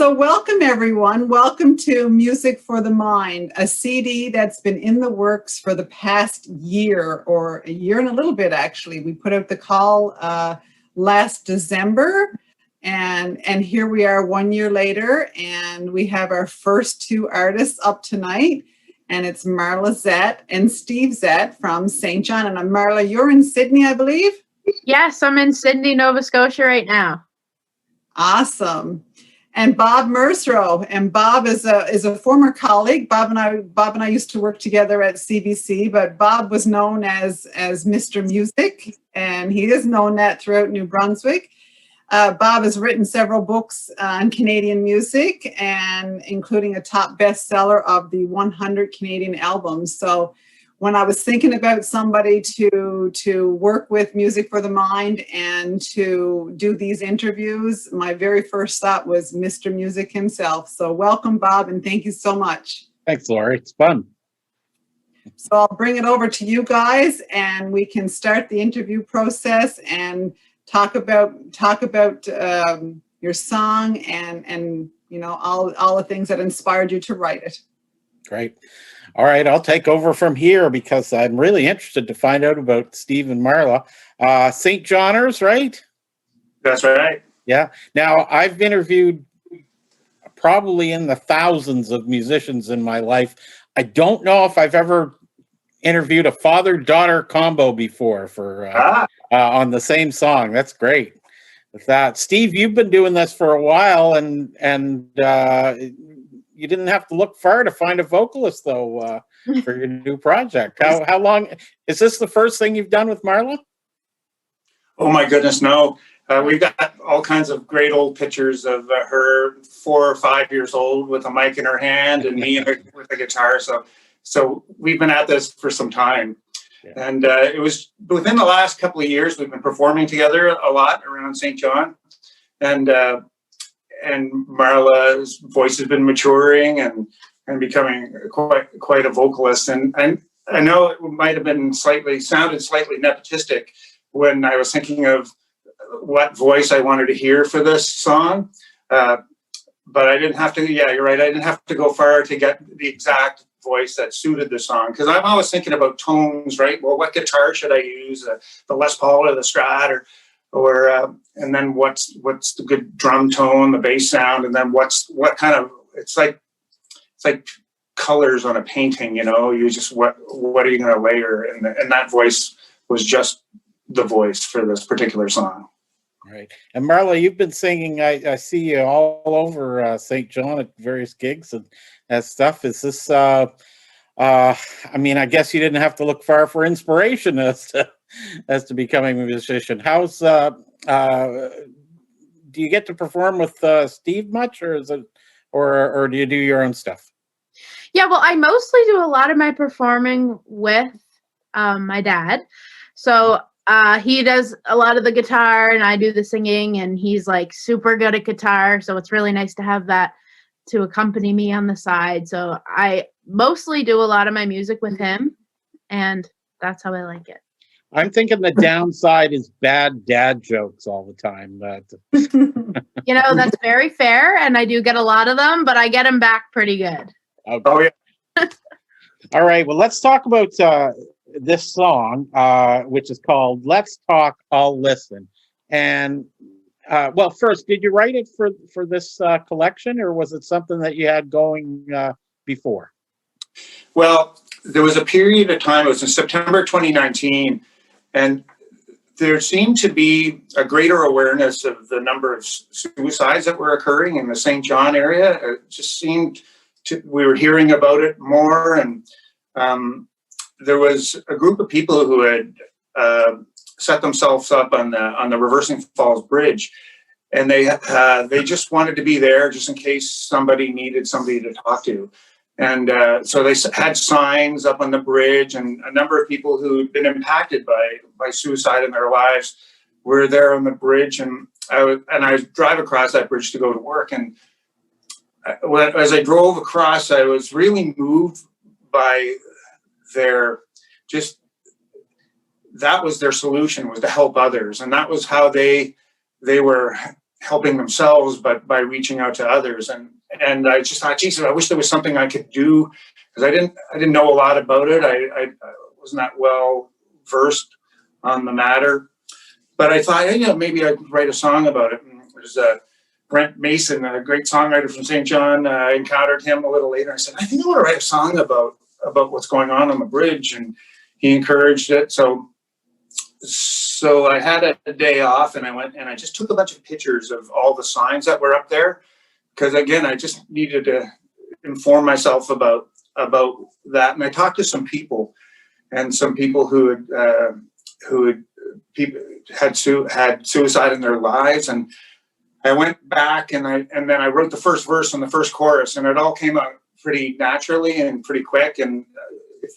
So welcome everyone. Welcome to Music for the Mind, a CD that's been in the works for the past year, or a year and a little bit actually. We put out the call last December, and here we are 1 year later, and we have our first two artists up tonight, and it's Marla Zaat and Steve Zaat from St. John. And Marla, you're in Sydney, I believe? Yes, I'm in Sydney, Nova Scotia right now. Awesome. And Bob Mersereau, and Bob is a former colleague. Bob and I used to work together at CBC, but Bob was known as Mr. Music, and he is known that throughout New Brunswick. Bob has written several books on Canadian music, and including a top bestseller of the 100 Canadian albums. So when I was thinking about somebody to work with Music for the Mind and to do these interviews, my very first thought was Mr. Music himself. So welcome, Bob, and thank you so much. Thanks, Lori. It's fun. So I'll bring it over to you guys, and we can start the interview process and talk about your song and you know all the things that inspired you to write it. Great. All right, I'll take over from here because I'm really interested to find out about Steve and Marla. St. Johners, right? That's right. Yeah. Now, I've interviewed probably in the thousands of musicians in my life. I don't know if I've ever interviewed a father-daughter combo before for on the same song. That's great. With that, Steve, you've been doing this for a while, and you didn't have to look far to find a vocalist, though, for your new project. How long is this the first thing you've done with Marla? Oh my goodness, no. We've got all kinds of great old pictures of her 4 or 5 years old with a mic in her hand and me with a guitar. So we've been at this for some time. Yeah. And it was within the last couple of years, we've been performing together a lot around St. John. And Marla's voice has been maturing and becoming quite a vocalist. And I know it might have been sounded slightly nepotistic when I was thinking of what voice I wanted to hear for this song. But I didn't have to, yeah, you're right. I didn't have to go far to get the exact voice that suited the song. Because I'm always thinking about tones, right? Well, what guitar should I use? The Les Paul or the Strat or and then what's the good drum tone, the bass sound, and then what kind of it's like colors on a painting, you know. You just what are you going to layer, and that voice was just the voice for this particular song. Right. And Marla, you've been singing. I see you all over St. John at various gigs and stuff. Is this? I mean, I guess you didn't have to look far for inspiration as to becoming a musician. How's do you get to perform with Steve much, or is it, or do you do your own stuff? Yeah, well, I mostly do a lot of my performing with my dad. So he does a lot of the guitar and I do the singing, and he's like super good at guitar. So it's really nice to have that to accompany me on the side. So I mostly do a lot of my music with him, and that's how I like it. I'm thinking the downside is bad dad jokes all the time. But you know, that's very fair, and I do get a lot of them, but I get them back pretty good. Okay. Oh yeah. All right. Well, let's talk about this song, which is called "Let's Talk, I'll Listen." And well, first, did you write it for this collection, or was it something that you had going before? Well, there was a period of time. It was in September 2019. And there seemed to be a greater awareness of the number of suicides that were occurring in the St. John area. It just seemed we were hearing about it more. And there was a group of people who had set themselves up on the Reversing Falls Bridge. And they just wanted to be there just in case somebody needed somebody to talk to. And so they had signs up on the bridge, and a number of people who'd been impacted by suicide in their lives were there on the bridge. And I drive across that bridge to go to work. And as I drove across, I was really moved by that was their solution, was to help others. And that was how they were helping themselves, but by reaching out to others. And I just thought, geez, I wish there was something I could do, because I didn't know a lot about it. I was not well versed on the matter, but I thought, hey, maybe I could write a song about it. And there's Brent Mason, a great songwriter from St. John. I encountered him a little later. I said, I think I want to write a song about what's going on the bridge, and he encouraged it. So I had a day off, and I went and I just took a bunch of pictures of all the signs that were up there, because again, I just needed to inform myself about that. And I talked to some people, and some people who had suicide in their lives, and I went back and then I wrote the first verse and the first chorus, and it all came out pretty naturally and pretty quick. And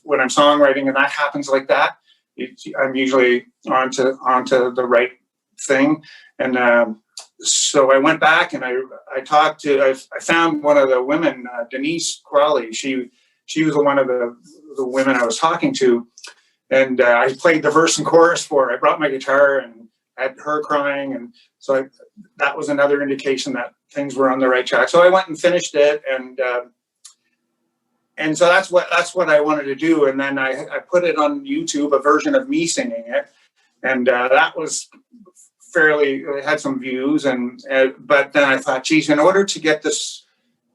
when I'm songwriting and that happens like that, I'm usually onto the right thing. And so I went back and I found one of the women, Denise Crowley. She was one of the women I was talking to, and I played the verse and chorus for her. I brought my guitar and had her crying, and so that was another indication that things were on the right track. So I went and finished it, and so that's what I wanted to do. And then I put it on YouTube, a version of me singing it, and that was it had some views. But then I thought, geez, in order to get this,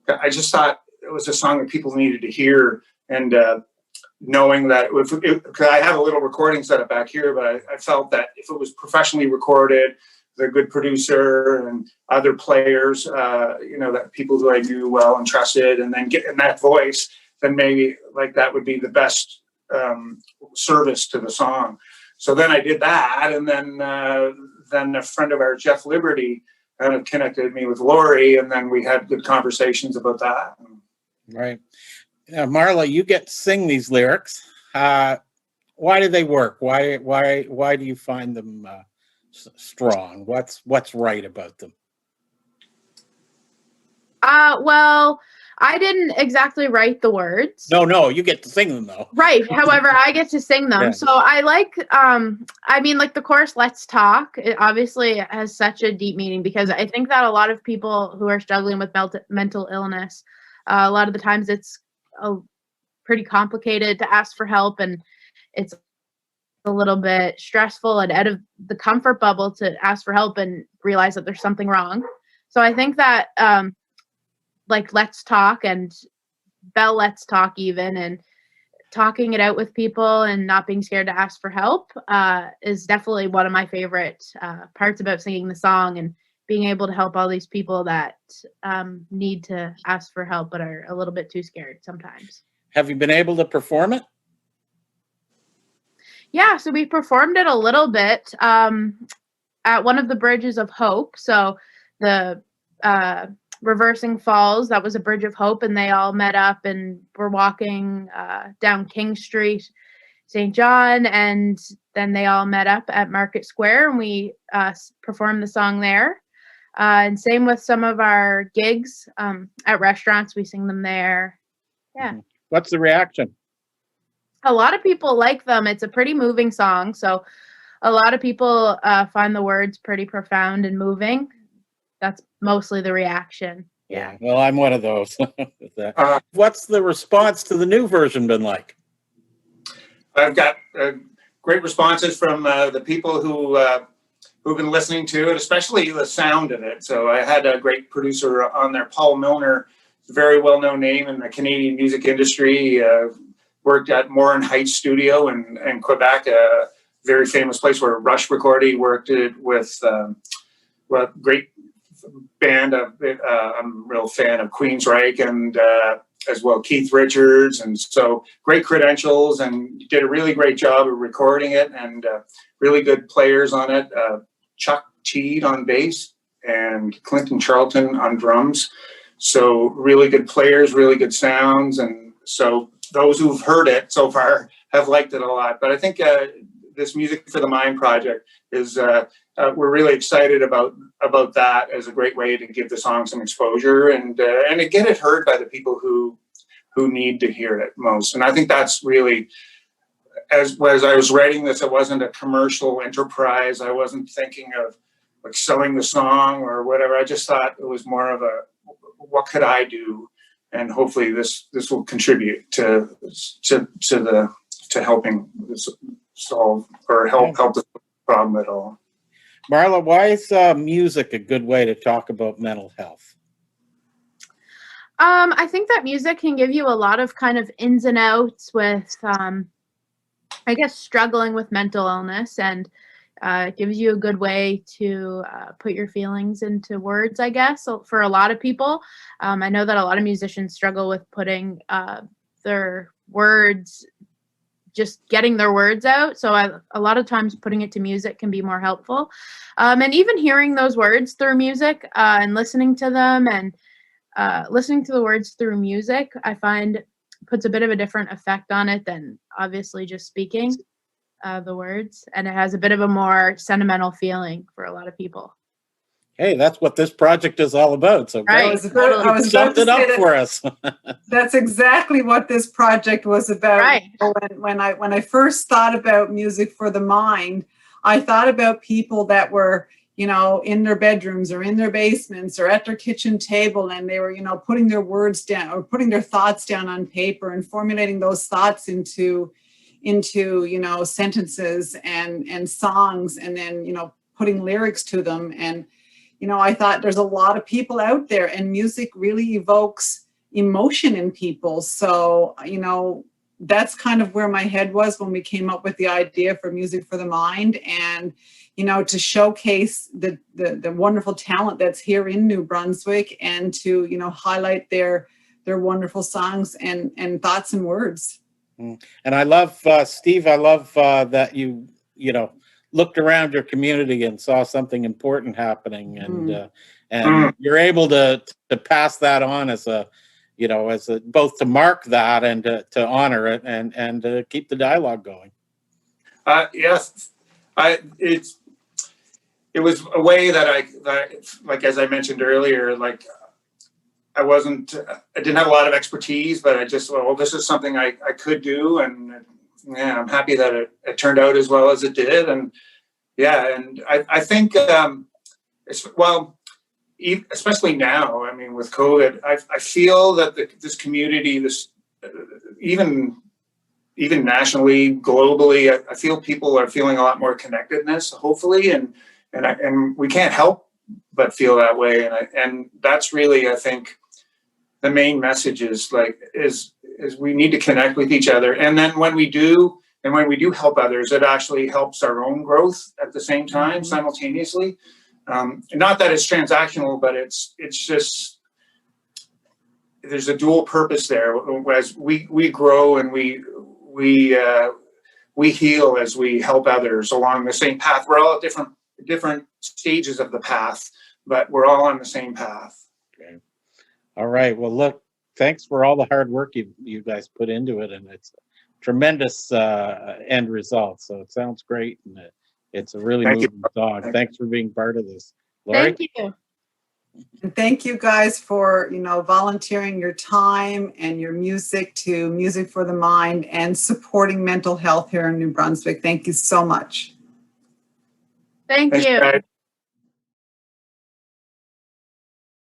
I just thought it was a song that people needed to hear, and knowing that because I have a little recording setup back here, but I felt that if it was professionally recorded, the good producer and other players, that people who I knew well and trusted, and then getting that voice, then maybe like that would be the best service to the song. So then I did that, and then a friend of ours, Jeff Liberty, kind of connected me with Lori, and then we had good conversations about that. Right. Marla, you get to sing these lyrics. Why do they work? Why do you find them strong? What's right about them? Well, I didn't exactly write the words. No, you get to sing them though. Right. However, I get to sing them. Yeah. So I like, like the chorus, "Let's Talk," it obviously has such a deep meaning, because I think that a lot of people who are struggling with mental illness, a lot of the times it's pretty complicated to ask for help, and it's a little bit stressful and out of the comfort bubble to ask for help and realize that there's something wrong. So I think that "Let's Talk" and "Belle, let's talk" even, and talking it out with people and not being scared to ask for help is definitely one of my favorite parts about singing the song, and being able to help all these people that need to ask for help but are a little bit too scared sometimes. Have you been able to perform it? Yeah, so we performed it a little bit at one of the Bridges of Hope. So the Reversing Falls, that was a Bridge of Hope, and they all met up and were walking down King Street, St. John, and then they all met up at Market Square, and we performed the song there. And same with some of our gigs at restaurants, we sing them there. Yeah. What's the reaction? A lot of people like them. It's a pretty moving song, so a lot of people find the words pretty profound and moving. That's mostly the reaction. Yeah. Well, I'm one of those. What's the response to the new version been like? I've got great responses from the people who've been listening to it, especially the sound of it. So I had a great producer on there, Paul Milner, very well-known name in the Canadian music industry. Worked at Morin Heights Studio in Quebec, a very famous place where Rush recorded. He worked with great band. I'm a real fan of Queensryche and as well Keith Richards, and so great credentials, and did a really great job of recording it, and really good players on it. Chuck Teed on bass and Clinton Charlton on drums. So really good players, really good sounds, and so those who've heard it so far have liked it a lot. But I think this Music for the Mind project is we're really excited about that as a great way to give the song some exposure and to get it heard by the people who need to hear it most. And I think that's really, as I was writing this, it wasn't a commercial enterprise. I wasn't thinking of like selling the song or whatever. I just thought it was more of a, what could I do? And hopefully this will contribute to helping solve or help the problem at all. Marla, why is music a good way to talk about mental health? I think that music can give you a lot of kind of ins and outs with, I guess, struggling with mental illness, and it gives you a good way to put your feelings into words, I guess. So for a lot of people, I know that a lot of musicians struggle with putting their words, just getting their words out. So a lot of times putting it to music can be more helpful. And even hearing those words through music and listening to them, and listening to the words through music, I find puts a bit of a different effect on it than obviously just speaking the words. And it has a bit of a more sentimental feeling for a lot of people. Hey, that's what this project is all about. So Right. I was about summed to it up say that. for us. That's exactly what this project was about. Right. When I first thought about music for the mind, I thought about people that were, in their bedrooms or in their basements or at their kitchen table, and they were, putting their words down or putting their thoughts down on paper and formulating those thoughts into sentences and songs, and then, putting lyrics to them. And, I thought there's a lot of people out there, and music really evokes emotion in people. So, that's kind of where my head was when we came up with the idea for Music for the Mind, and, to showcase the wonderful talent that's here in New Brunswick, and to, highlight their wonderful songs and thoughts and words. And I love, Steve, I love that you looked around your community and saw something important happening, and you're able to pass that on as a, both to mark that and to honor it and to keep the dialogue going. Yes, it was a way that like, as I mentioned earlier, like I didn't have a lot of expertise, but I just, well, this is something I could do. And yeah, I'm happy that it turned out as well as it did. And yeah, and I think, especially now, I mean, with COVID, I feel that this community, even nationally, globally, I feel people are feeling a lot more connectedness, hopefully, and we can't help but feel that way. And that's really, I think, the main message is we need to connect with each other. And then when we do help others, it actually helps our own growth at the same time, simultaneously. Not that it's transactional, but it's just, there's a dual purpose there. As we grow and we heal as we help others along the same path. We're all at different stages of the path, but we're all on the same path. Okay. All right. Well, look, thanks for all the hard work you guys put into it, and it's a tremendous end result. So it sounds great, and it's a really moving song. Thanks for being part of this, Lori. Thank you. And thank you guys for, volunteering your time and your music to Music for the Mind and supporting mental health here in New Brunswick. Thank you so much. Thank you. Thanks, guys.